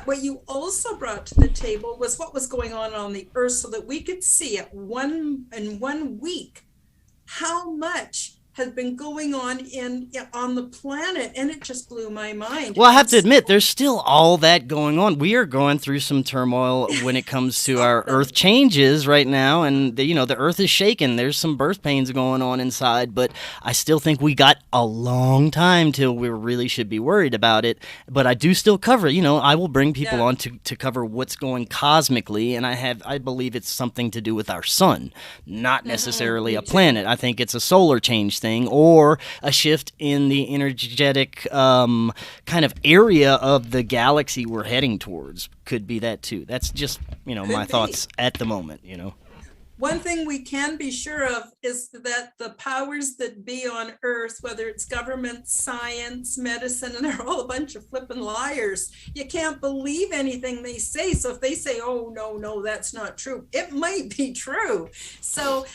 But what you also brought to the table was what was going on the earth so that we could see it in 1 week how much has been going on the planet, and it just blew my mind. Well, I have And to so, admit, there's still all that going on. We are going through some turmoil when it comes to our Earth something. changes right now, and the Earth is shaking. There's some birth pains going on inside, but I still think we got a long time till we really should be worried about it. But I do still cover it. I will bring people Yeah. on to cover what's going cosmically, and I believe it's something to do with our sun, not necessarily Me a too. planet. I think it's a solar change thing or a shift in the energetic kind of area of the galaxy we're heading towards. Could be that too. That's just my Could be. thoughts at the moment. One thing we can be sure of is that the powers that be on earth, whether it's government, science, medicine, and they're all a bunch of flippin' liars. You can't believe anything they say. So if they say, oh, no, no, that's not true, it might be true. So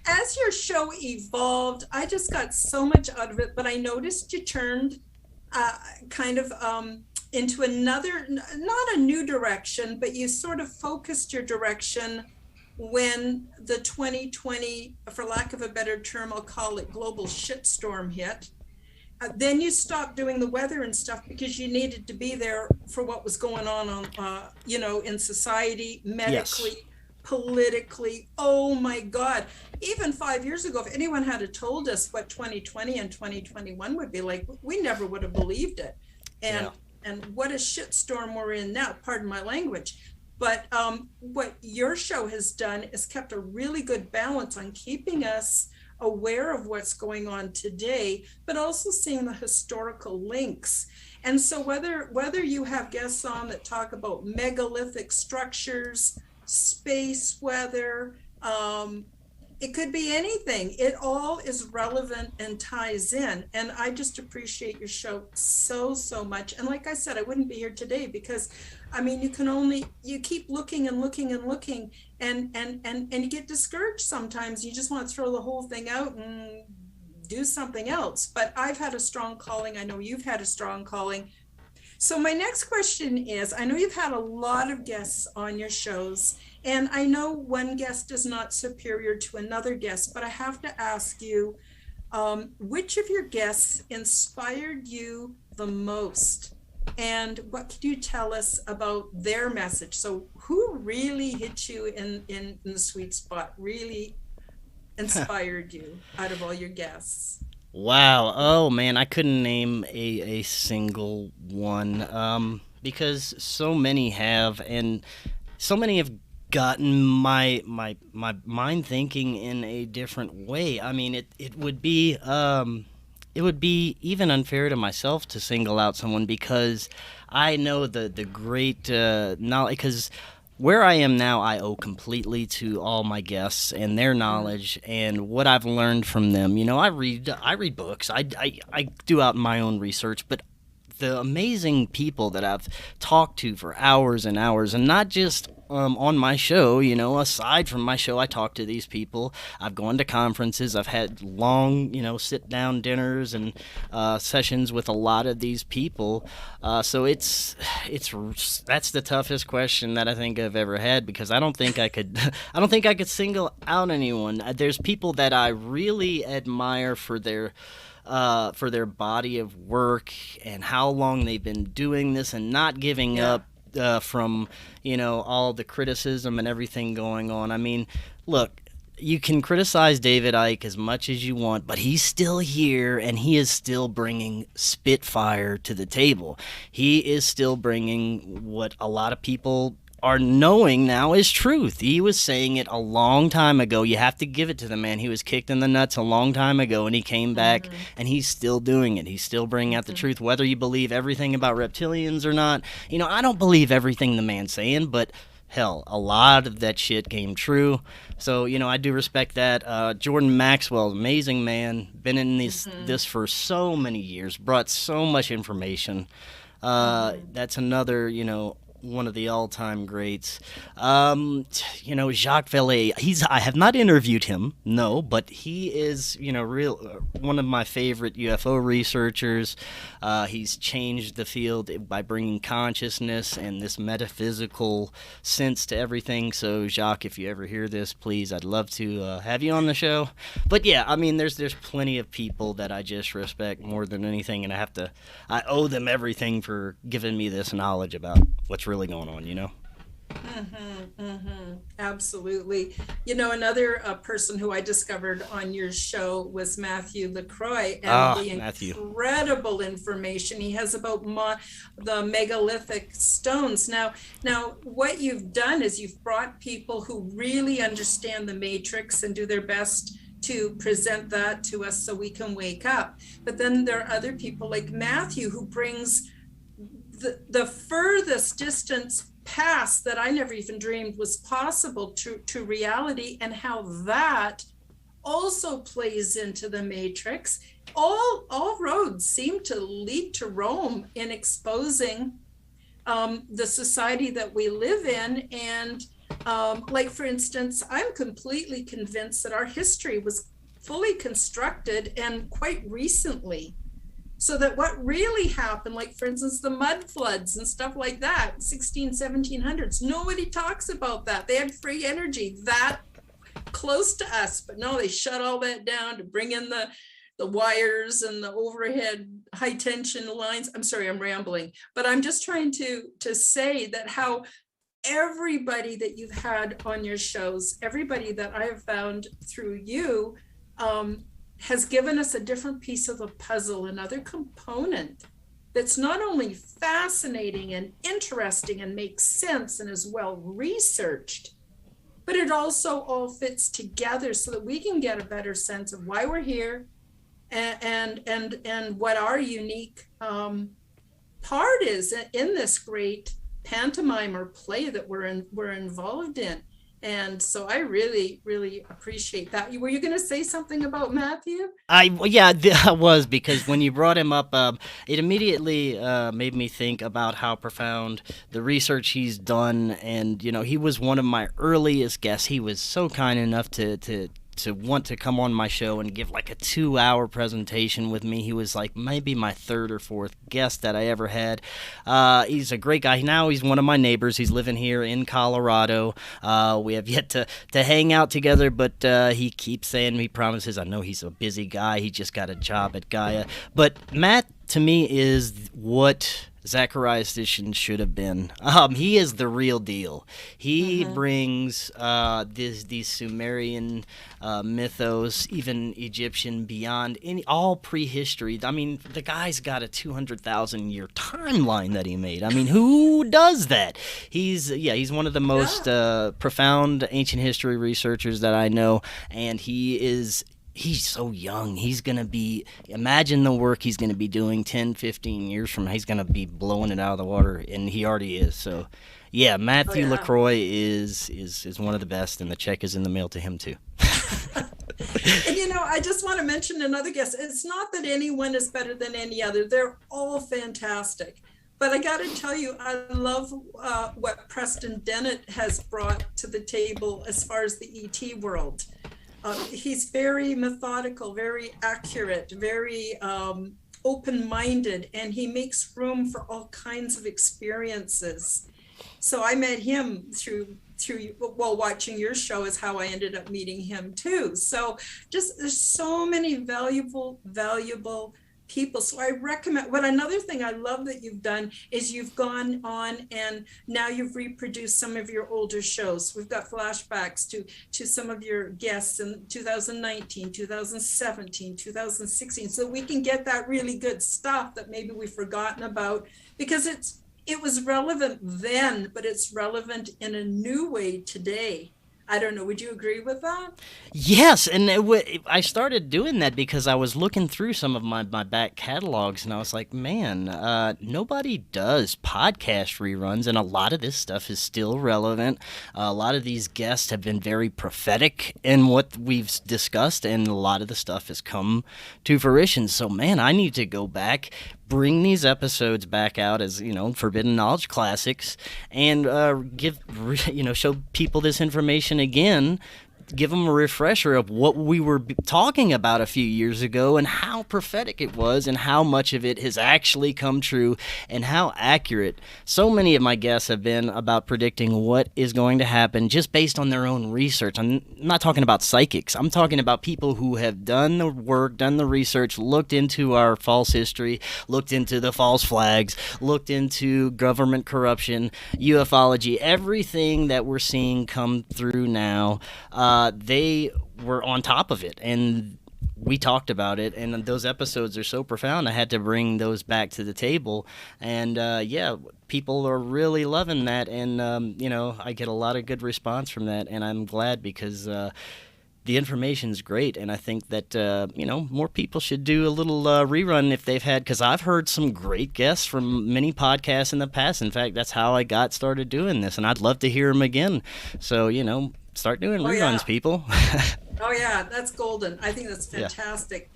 as your show evolved, I just got so much out of it, but I noticed you turned uh, kind of into another, not a new direction, but you sort of focused your direction when the 2020, for lack of a better term, I'll call it global shitstorm hit. Then you stopped doing the weather and stuff because you needed to be there for what was going on, in society, Yes. medically, politically. Oh my God. Even 5 years ago, if anyone had told us what 2020 and 2021 would be like, we never would have believed it. Yeah. And what a shitstorm we're in now, pardon my language. But what your show has done is kept a really good balance on keeping us aware of what's going on today, but also seeing the historical links. And so whether you have guests on that talk about megalithic structures, space weather, it could be anything. It all is relevant and ties in. And I just appreciate your show so, so much. And like I said, I wouldn't be here today because I mean, you keep looking and looking and looking and you get discouraged sometimes. You just want to throw the whole thing out and do something else. But I've had a strong calling. I know you've had a strong calling. So my next question is, I know you've had a lot of guests on your shows, and I know one guest is not superior to another guest, but I have to ask you, which of your guests inspired you the most? And what can you tell us about their message? So who really hit you in the sweet spot, really inspired you out of all your guests? Wow. Oh man, I couldn't name a single one. Because so many have, and so many have gotten my mind thinking in a different way. I mean, it would be even unfair to myself to single out someone because I know the great knowledge. Because where I am now, I owe completely to all my guests and their Mm, knowledge and what I've learned from them. I read books. I do out my own research, but the amazing people that I've talked to for hours and hours, and not just on my show. Aside from my show, I talk to these people. I've gone to conferences. I've had long, sit down dinners and sessions with a lot of these people. So that's the toughest question that I think I've ever had because I don't think I could. I don't think I could single out anyone. There's people that I really admire for their body of work and how long they've been doing this and not giving yeah. up from all the criticism and everything going on. I mean, look. You can criticize David Icke as much as you want, but he's still here and he is still bringing Spitfire to the table. He is still bringing what a lot of people are knowing now is truth. He was saying it a long time ago. You have to give it to the man. He was kicked in the nuts a long time ago and he came back Mm-hmm, and he's still doing it. He's still bringing out the mm-hmm. truth, whether you believe everything about reptilians or not. I don't believe everything the man's saying, but hell, a lot of that shit came true. So, I do respect that. Jordan Maxwell, amazing man, been in Mm-hmm, this for so many years, brought so much information. mm-hmm. That's another, one of the all-time greats. Jacques Vallée. I have not interviewed him, no, but he is, real one of my favorite UFO researchers. He's changed the field by bringing consciousness and this metaphysical sense to everything. So, Jacques, if you ever hear this, please, I'd love to have you on the show. But yeah, I mean, there's plenty of people that I just respect more than anything, and I owe them everything for giving me this knowledge about what's really going on. Absolutely. Another person who I discovered on your show was Mathieu LaCroix, and the Matthew. incredible information he has about the megalithic stones. Now, what you've done is you've brought people who really understand the matrix and do their best to present that to us so we can wake up. But then there are other people like Matthew who brings the furthest distance past that I never even dreamed was possible to reality, and how that also plays into the matrix. All roads seem to lead to Rome in exposing the society that we live in. And like, for instance, I'm completely convinced that our history was fully constructed and quite recently. So that what really happened, like, for instance, the mud floods and stuff like that, 1700s, nobody talks about that. They had free energy that close to us, but no, they shut all that down to bring in the wires and the overhead high tension lines. I'm sorry, I'm rambling, but I'm just trying to say that how everybody that you've had on your shows, everybody that I have found through you, has given us a different piece of the puzzle, another component that's not only fascinating and interesting and makes sense and is well researched, but it also all fits together so that we can get a better sense of why we're here and what our unique part is in this great pantomime or play that we're involved in. And so I really, really appreciate that. Were you going to say something about Matthew? I was, because when you brought him up, it immediately made me think about how profound the research he's done, and he was one of my earliest guests. He was so kind enough to want to come on my show and give like a 2-hour presentation with me. He was like maybe my third or fourth guest that I ever had. He's a great guy. Now he's one of my neighbors. He's living here in Colorado. We have yet to hang out together, but he keeps saying, he promises, I know he's a busy guy. He just got a job at Gaia. But Matt, to me, is what Zachariah Sitchin should have been. He is the real deal. He brings these Sumerian mythos, even Egyptian, beyond all prehistory. I mean, the guy's got a 200,000 year timeline that he made. I mean, who does that? He's one of the most profound ancient history researchers that I know, and he's so young. He's going to be, imagine the work he's going to be doing 10, 15 years from now. He's going to be blowing it out of the water, and he already is. So, yeah, Mathieu LaCroix is one of the best, and the check is in the mail to him, too. And, I just want to mention another guest. It's not that anyone is better than any other. They're all fantastic. But I got to tell you, I love what Preston Dennett has brought to the table as far as the ET world. He's very methodical, very accurate, very open-minded, and he makes room for all kinds of experiences. So I met him through watching your show is how I ended up meeting him too. So just there's so many valuable people. So I recommend, another thing I love that you've done is you've gone on and now you've reproduced some of your older shows. We've got flashbacks to some of your guests in 2019, 2017, 2016. So we can get that really good stuff that maybe we've forgotten about, because it was relevant then, but it's relevant in a new way today. I don't know. Would you agree with that? Yes, and I started doing that because I was looking through some of my back catalogs, and I was like, man, nobody does podcast reruns, and a lot of this stuff is still relevant. A lot of these guests have been very prophetic in what we've discussed, and a lot of the stuff has come to fruition. So, man, I need to go back, bring these episodes back out as, Forbidden Knowledge classics, and show people this information again, give them a refresher of what we were talking about a few years ago and how prophetic it was and how much of it has actually come true and how accurate so many of my guests have been about predicting what is going to happen just based on their own research. I'm not talking about psychics. I'm talking about people who have done the work, done the research, looked into our false history, looked into the false flags, looked into government corruption, ufology, everything that we're seeing come through now. They were on top of it, and we talked about it, and those episodes are so profound. I had to bring those back to the table, and people are really loving that, and I get a lot of good response from that, and I'm glad because the information's great, and I think that more people should do a little rerun if they've had, because I've heard some great guests from many podcasts in the past. In fact, that's how I got started doing this, and I'd love to hear them again. So start doing reruns, people. Oh yeah, that's golden. I think that's fantastic.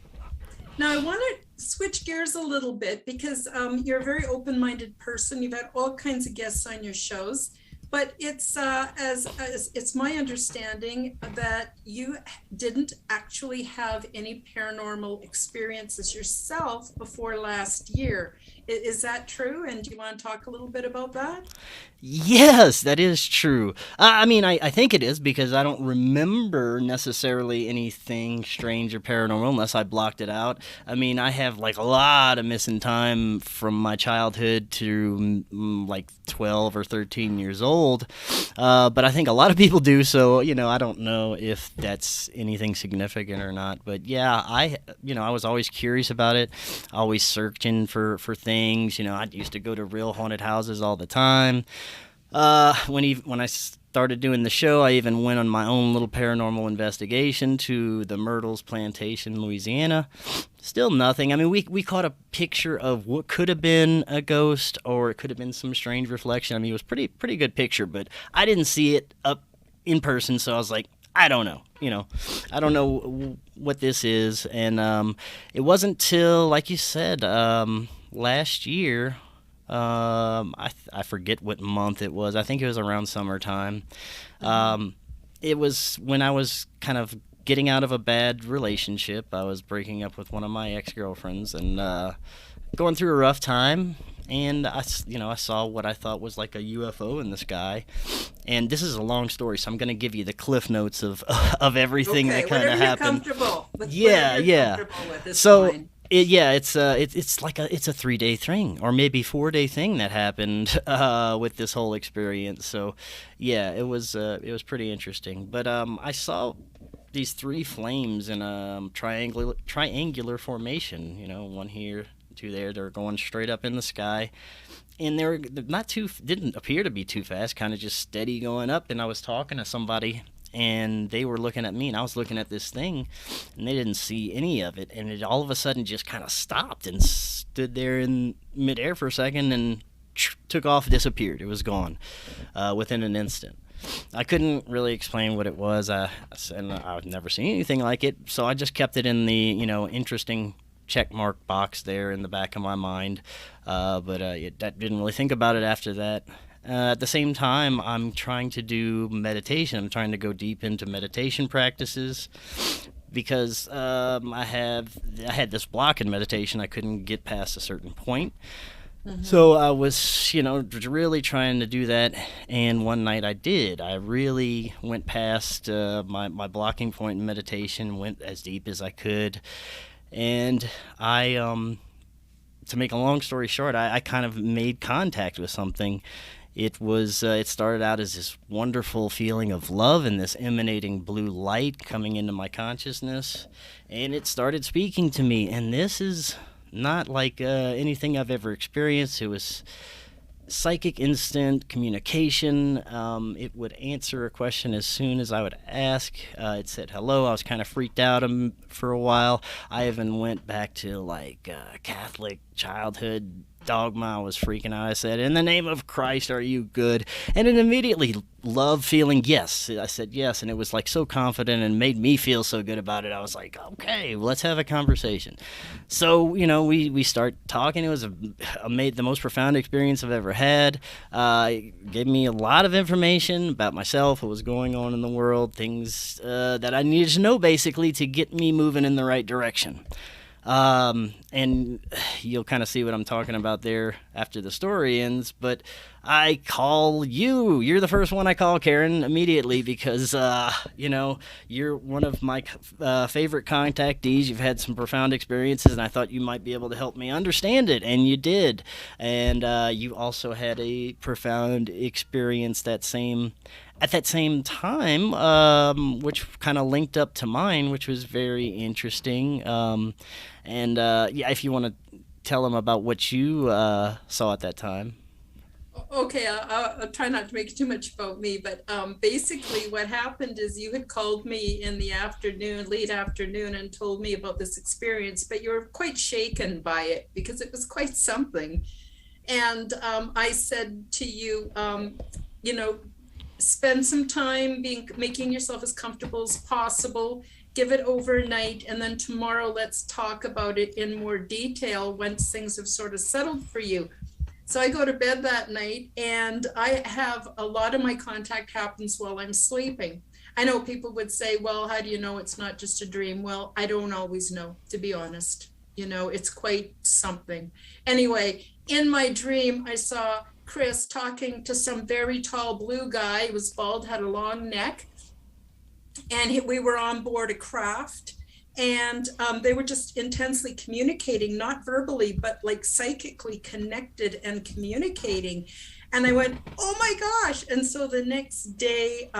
Now I want to switch gears a little bit because you're a very open-minded person. You've had all kinds of guests on your shows, but it's as it's my understanding that you didn't actually have any paranormal experiences yourself before last year. Is that true? And do you want to talk a little bit about that? Yes, that is true. I think it is because I don't remember necessarily anything strange or paranormal unless I blocked it out. I have like a lot of missing time from my childhood to like 12 or 13 years old. But I think a lot of people do. So, I don't know if that's anything significant or not. But yeah, I was always curious about it, always searching for things. I used to go to real haunted houses all the time. When I started doing the show, I even went on my own little paranormal investigation to the Myrtles Plantation, Louisiana. Still nothing. We caught a picture of what could have been a ghost, or it could have been some strange reflection. It was pretty good picture, but I didn't see it up in person, so I was like, I don't know. I don't know what this is, and it wasn't till, like you said, last year. I forget what month it was. I think it was around summertime. It was when I was kind of getting out of a bad relationship. I was breaking up with one of my ex-girlfriends and going through a rough time. And I saw what I thought was like a UFO in the sky. And this is a long story, so I'm going to give you the cliff notes of everything that kind of happened. Comfortable with, yeah. comfortable with this So. point. It's like a 3-day thing, or maybe 4-day thing that happened with this whole experience. So, yeah, it was pretty interesting. But I saw these 3 flames in a triangular formation. One here, 2 there. They're going straight up in the sky, and they're not too. Didn't appear to be too fast. Kind of just steady going up. And I was talking to somebody, and they were looking at me, and I was looking at this thing, and they didn't see any of it, and it all of a sudden just kind of stopped and stood there in midair for a second and took off, disappeared. It was gone within an instant. I couldn't really explain what it was, and I've never seen anything like it, so I just kept it in the interesting check mark box there in the back of my mind, but I didn't really think about it after that. At the same time, I'm trying to do meditation. I'm trying to go deep into meditation practices because I had this block in meditation. I couldn't get past a certain point. Mm-hmm. So I was, really trying to do that. And one night I did. I really went past my blocking point in meditation, went as deep as I could. And to make a long story short, I kind of made contact with something. It started out as this wonderful feeling of love and this emanating blue light coming into my consciousness, and it started speaking to me. And this is not like anything I've ever experienced. It was psychic instant communication. It would answer a question as soon as I would ask. It said hello. I was kind of freaked out for a while. I even went back to like Catholic childhood dogma. I was freaking out. I said, "In the name of Christ, are you good?" And it immediately love feeling yes. I said yes, and it was like so confident and made me feel so good about it. I was like, okay, let's have a conversation. So we start talking. It was the most profound experience I've ever had. It gave me a lot of information about myself, what was going on in the world, things that I needed to know basically to get me moving in the right direction. And you'll kind of see what I'm talking about there after the story ends. But I call you. You're the first one I call, Karen, immediately because, you're one of my favorite contactees. You've had some profound experiences, and I thought you might be able to help me understand it, and you did. And you also had a profound experience at that same time, which kind of linked up to mine, which was very interesting. Yeah, if you want to tell them about what you saw at that time. Okay, I'll try not to make too much about me, but basically what happened is you had called me in the afternoon, late afternoon, and told me about this experience, but you were quite shaken by it because it was quite something. And I said to you, you know, spend some time making yourself as comfortable as possible, give it overnight, and then tomorrow let's talk about it in more detail once things have sort of settled for you. So I go to bed that night and I have a lot of my contact happens while I'm sleeping. I know people would say, well, how do you know it's not just a dream? Well, I don't always know, to be honest. It's quite something. Anyway, in my dream, I saw Chris talking to some very tall blue guy. He was bald, had a long neck, and we were on board a craft. And they were just intensely communicating, not verbally, but like psychically connected and communicating. And I went, oh my gosh. And so the next day,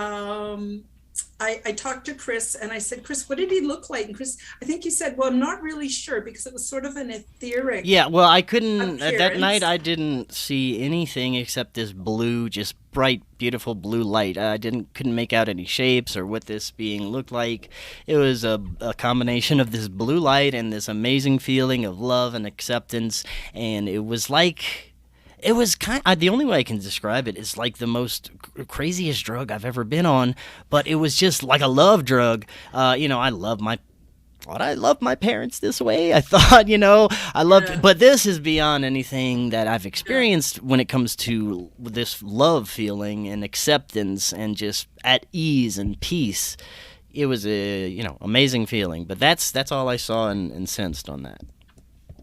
I talked to Chris and I said, Chris, what did he look like? And Chris, I think he said, well, I'm not really sure because it was sort of an etheric Yeah, well, I couldn't. That night, appearance. I didn't see anything except this blue, just bright, beautiful blue light. I couldn't make out any shapes or what this being looked like. It was a combination of this blue light and this amazing feeling of love and acceptance, and it was like. It was the only way I can describe it is like the most craziest drug I've ever been on, but it was just like a love drug. I love my thought I loved my parents this way. I thought, I loved, Yeah, but this is beyond anything that I've yeah. experienced when it comes to this love feeling and acceptance and just at ease and peace. It was a, amazing feeling, but that's all I saw and sensed on that.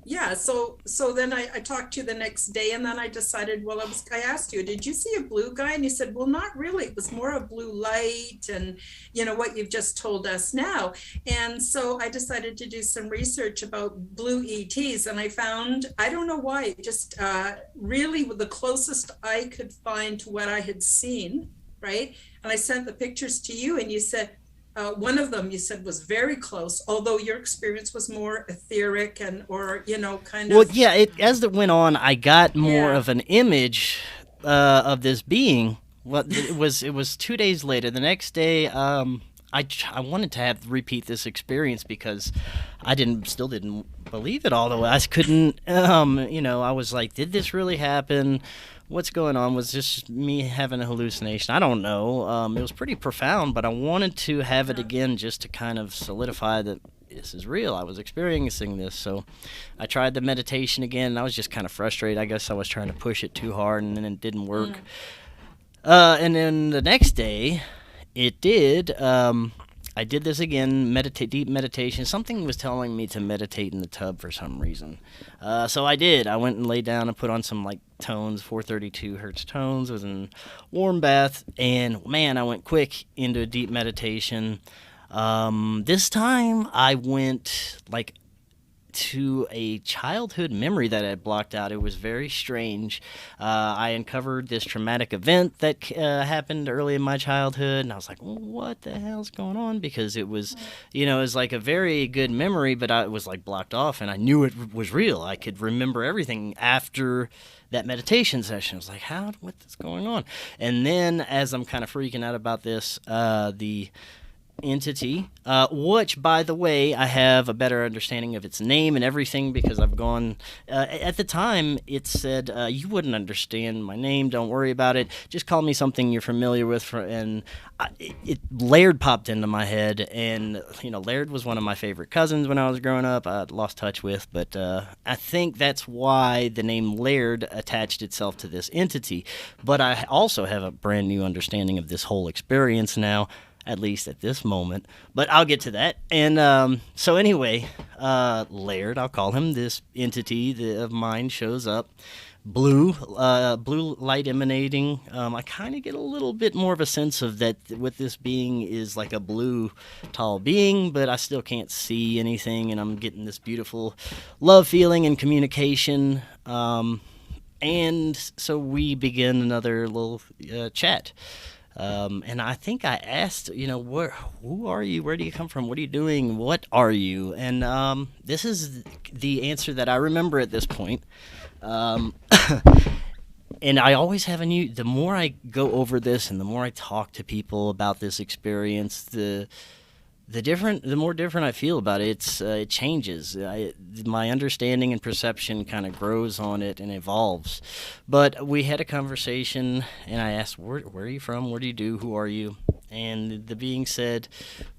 Yeah, so then I talked to you the next day and then I decided, well, I asked you, did you see a blue guy? And you said, well, not really. It was more a blue light and what you've just told us now. And so I decided to do some research about blue ETs and I found, I don't know why, just really the closest I could find to what I had seen, right? And I sent the pictures to you and you said, one of them you said was very close, although your experience was more etheric and or kind Well, of yeah, as it went on, I got more yeah. of an image of this being. Well, it was 2 days later. The next day, I wanted to have repeat this experience because I still didn't believe it all the way. I couldn't. I was like, did this really happen? What's going on? Was this me having a hallucination? I don't know. It was pretty profound, but I wanted to have it Yeah. again just to kind of solidify that this is real. I was experiencing this. So I tried the meditation again, and I was just kind of frustrated. I guess I was trying to push it too hard, and then it didn't work. Mm. And then the next day, it did. I did this again, deep meditation. Something was telling me to meditate in the tub for some reason. So I did. I went and laid down and put on some like tones, 432 hertz tones. It was in warm bath, and man, I went quick into a deep meditation. This time I went like to a childhood memory that I had blocked out. It was very strange. I uncovered this traumatic event that happened early in my childhood, and I was like, "What the hell's going on?" Because it was like a very good memory, but it was like blocked off, and I knew it was real. I could remember everything after that meditation session. I was like, what's going on? And then, as I'm kind of freaking out about this, the entity, which, by the way, I have a better understanding of its name and everything because I've gone. At the time, it said, "You wouldn't understand my name. Don't worry about it. Just call me something you're familiar with." And Laird popped into my head, and Laird was one of my favorite cousins when I was growing up. I lost touch with, but I think that's why the name Laird attached itself to this entity. But I also have a brand new understanding of this whole experience now, at least at this moment. But I'll get to that. And so anyway, Laird, I'll call him, this entity of mine shows up. Blue light emanating. I kind of get a little bit more of a sense of that what this being is like a blue, tall being, but I still can't see anything, and I'm getting this beautiful love feeling and communication. And so we begin another little chat. And I think I asked, who are you? Where do you come from? What are you doing? What are you? And this is the answer that I remember at this point. Um, and I always have a new. The more I go over this, and the more I talk to people about this experience, the more different I feel about it. It changes. My understanding and perception kind of grows on it and evolves. But we had a conversation, and I asked, "Where are you from? What do you do? Who are you?" And the being said,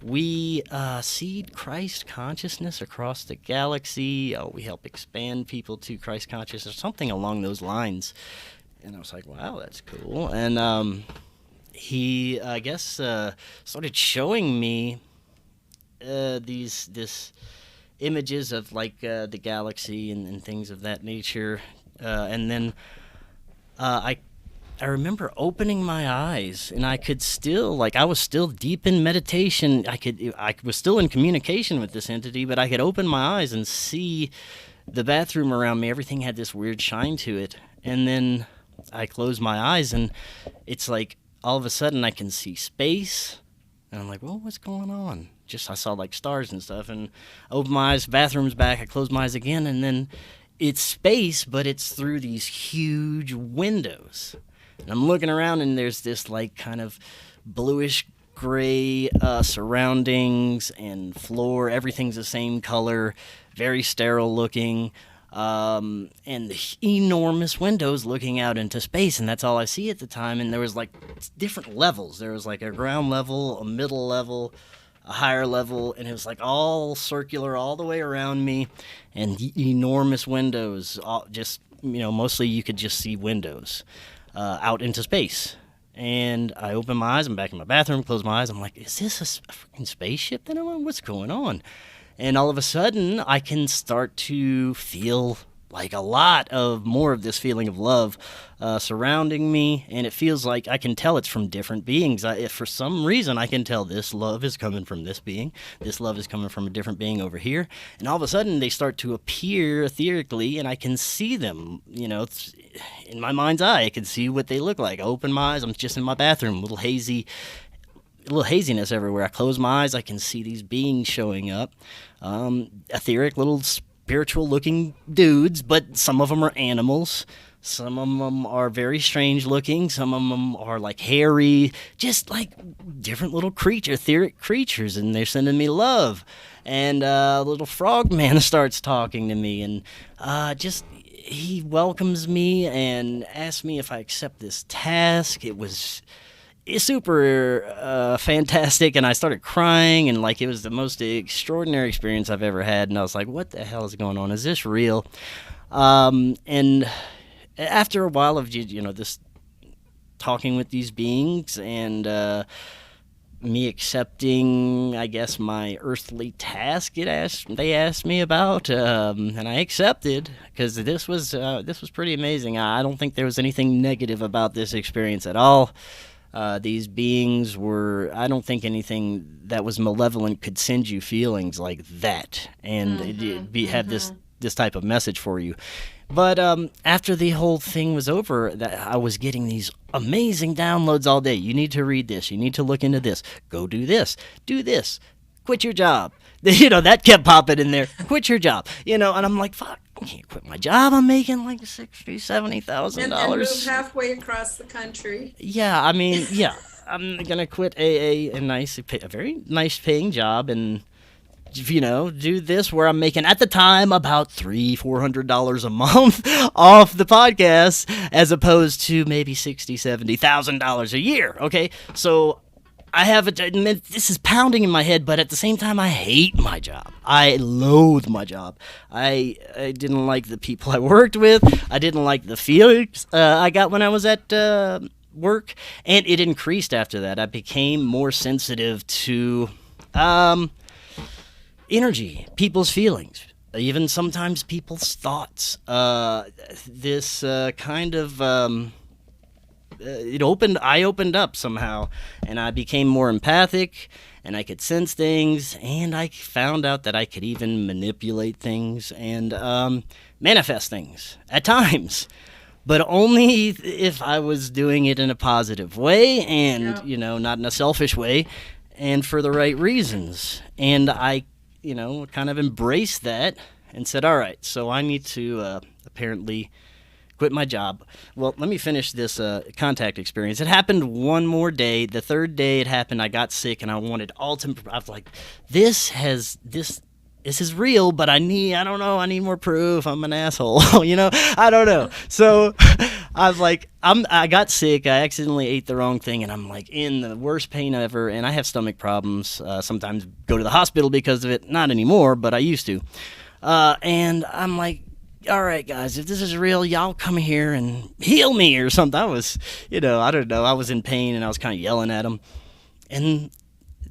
"We seed Christ consciousness across the galaxy. We help expand people to Christ consciousness, something along those lines." And I was like, "Wow, that's cool." And he, I guess, started showing me this images of like the galaxy and things of that nature, and then I remember opening my eyes, and I could still, like, I was still deep in meditation. I was still in communication with this entity, but I could open my eyes and see the bathroom around me. Everything had this weird shine to it, and then I closed my eyes, and it's like all of a sudden I can see space. And I'm like, well, what's going on? Just I saw like stars and stuff, and I opened my eyes, bathroom's back, I closed my eyes again, and then it's space, but it's through these huge windows. And I'm looking around, and there's this like kind of bluish gray surroundings and floor. Everything's the same color, very sterile looking. And enormous windows looking out into space, and that's all I see at the time. And there was like different levels. There was like a ground level, a middle level, a higher level, and it was like all circular all the way around me, and enormous windows. Just mostly you could just see windows out into space. And I open my eyes. I'm back in my bathroom. Close my eyes. I'm like, is this a freaking spaceship that I'm on? What's going on? And all of a sudden, I can start to feel like a lot of more of this feeling of love surrounding me, and it feels like I can tell it's from different beings. If for some reason I can tell this love is coming from this being, this love is coming from a different being over here, and all of a sudden they start to appear etherically, and I can see them. It's in my mind's eye. I can see what they look like. I open my eyes. I'm just in my bathroom, a little haziness everywhere. I close my eyes, I can see these beings showing up. Etheric little spiritual looking dudes, but some of them are animals. Some of them are very strange looking. Some of them are like hairy, just like different little etheric creatures, and they're sending me love. And a little frog man starts talking to me, and he welcomes me and asks me if I accept this task. It's super fantastic, and I started crying, and like it was the most extraordinary experience I've ever had. And I was like, what the hell is going on? Is this real? And after a while of this talking with these beings, and me accepting, I guess, my earthly task they asked me about, and I accepted, because this was pretty amazing. I don't think there was anything negative about this experience at all. These beings I don't think anything that was malevolent could send you feelings like that, and have this type of message for you. But after the whole thing was over, I was getting these amazing downloads all day. You need to read this. You need to look into this. Go do this. Do this. Quit your job. That kept popping in there. Quit your job. And I'm like, fuck, I can't quit my job. I'm making like $60,000, $70,000. And move halfway across the country. Yeah, I mean, yeah. I'm gonna quit a very nice paying job, and do this where I'm making at the time about $300-400 a month off the podcast, as opposed to maybe $60,000-70,000 a year. Okay, so I have this is pounding in my head, but at the same time, I hate my job. I loathe my job. I didn't like the people I worked with. I didn't like the feelings I got when I was at work, and it increased after that. I became more sensitive to energy, people's feelings, even sometimes people's thoughts. This kind of I opened up somehow, and I became more empathic, and I could sense things, and I found out that I could even manipulate things and manifest things at times. But only if I was doing it in a positive way, and not in a selfish way, and for the right reasons. And I kind of embraced that and said, all right, so I need to apparently quit my job. Well, let me finish this contact experience. It happened one more day. The third day it happened, I got sick, and I wanted ultimate. I was like, this is real, but I don't know, I need more proof. I'm an asshole. I don't know. So I was like, I got sick. I accidentally ate the wrong thing, and I'm like in the worst pain ever. And I have stomach problems. Sometimes go to the hospital because of it. Not anymore, but I used to. And I'm like, all right, guys, if this is real, y'all come here and heal me or something. I was, I don't know. I was in pain, and I was kind of yelling at him. And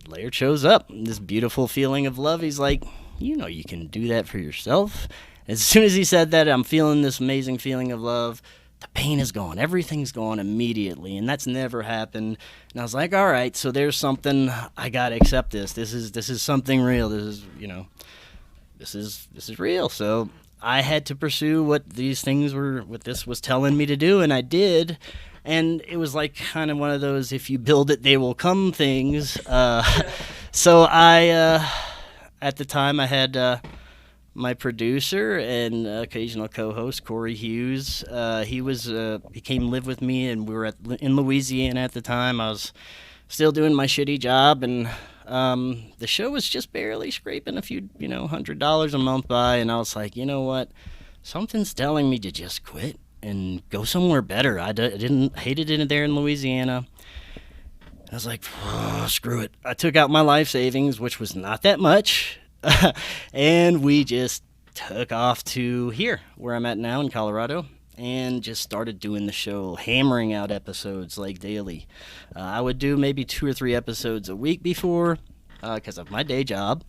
Laird shows up. This beautiful feeling of love. He's like, you can do that for yourself. As soon as he said that, I'm feeling this amazing feeling of love. The pain is gone. Everything's gone immediately, and that's never happened. And I was like, all right, so there's something. I gotta accept this. This is something real. This is real. So I had to pursue what this was telling me to do, and I did. And it was like kind of one of those, if you build it, they will come things. So I, at the time, I had my producer and occasional co-host, Corey Hughes. He came live with me, and we were in Louisiana at the time. I was still doing my shitty job, and the show was just barely scraping a few, $100 a month by, and I was like, you know what? Something's telling me to just quit and go somewhere better. I hated it there in Louisiana. I was like, oh, screw it. I took out my life savings, which was not that much, and we just took off to here, where I'm at now in Colorado, and just started doing the show, hammering out episodes like daily. I would do maybe 2 or 3 episodes a week before, because of my day job.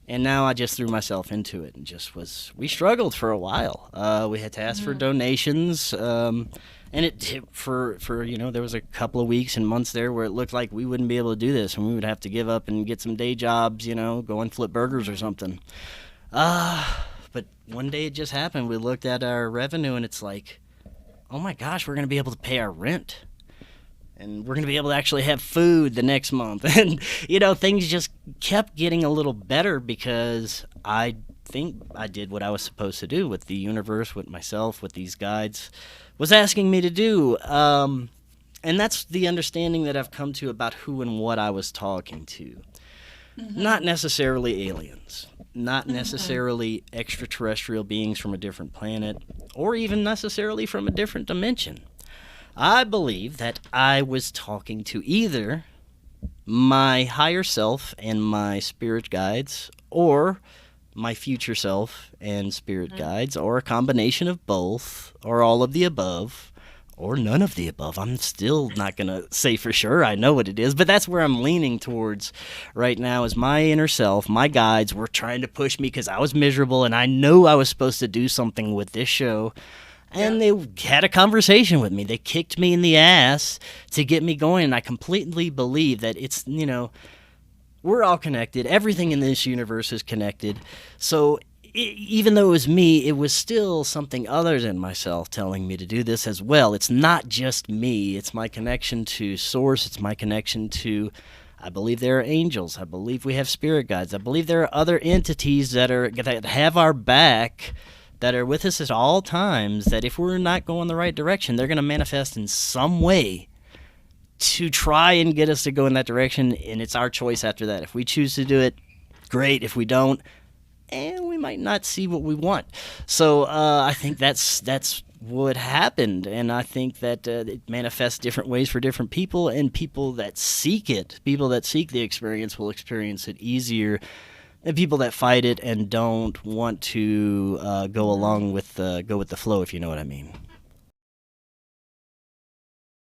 And now I just threw myself into it and we struggled for a while. We had to ask for donations, and there was a couple of weeks and months there where it looked like we wouldn't be able to do this, and we would have to give up and get some day jobs, go and flip burgers or something. But one day it just happened. We looked at our revenue, and it's like, oh my gosh, we're going to be able to pay our rent. And we're going to be able to actually have food the next month. And, things just kept getting a little better because I think I did what I was supposed to do with the universe, with myself, with these guides was asking me to do. And that's the understanding that I've come to about who and what I was talking to. Mm-hmm. Not necessarily aliens. Not necessarily extraterrestrial beings from a different planet, or even necessarily from a different dimension. I believe that I was talking to either my higher self and my spirit guides, or my future self and spirit guides, or a combination of both, or all of the above, or none of the above. I'm still not going to say for sure I know what it is, but that's where I'm leaning towards right now, is my inner self. My guides were trying to push me because I was miserable, and I knew I was supposed to do something with this show. And they had a conversation with me. They kicked me in the ass to get me going. And I completely believe that it's, we're all connected. Everything in this universe is connected. So even though it was me, it was still something other than myself telling me to do this as well. It's not just me. It's my connection to Source. It's my connection to, I believe there are angels. I believe we have spirit guides. I believe there are other entities that have our back, that are with us at all times, that if we're not going the right direction, they're going to manifest in some way to try and get us to go in that direction, and it's our choice after that. If we choose to do it, great. If we don't, and we might not see what we want. So I think that's what happened, and I think that it manifests different ways for different people, and people that seek the experience will experience it easier than people that fight it and don't want to go with the flow, if you know what I mean.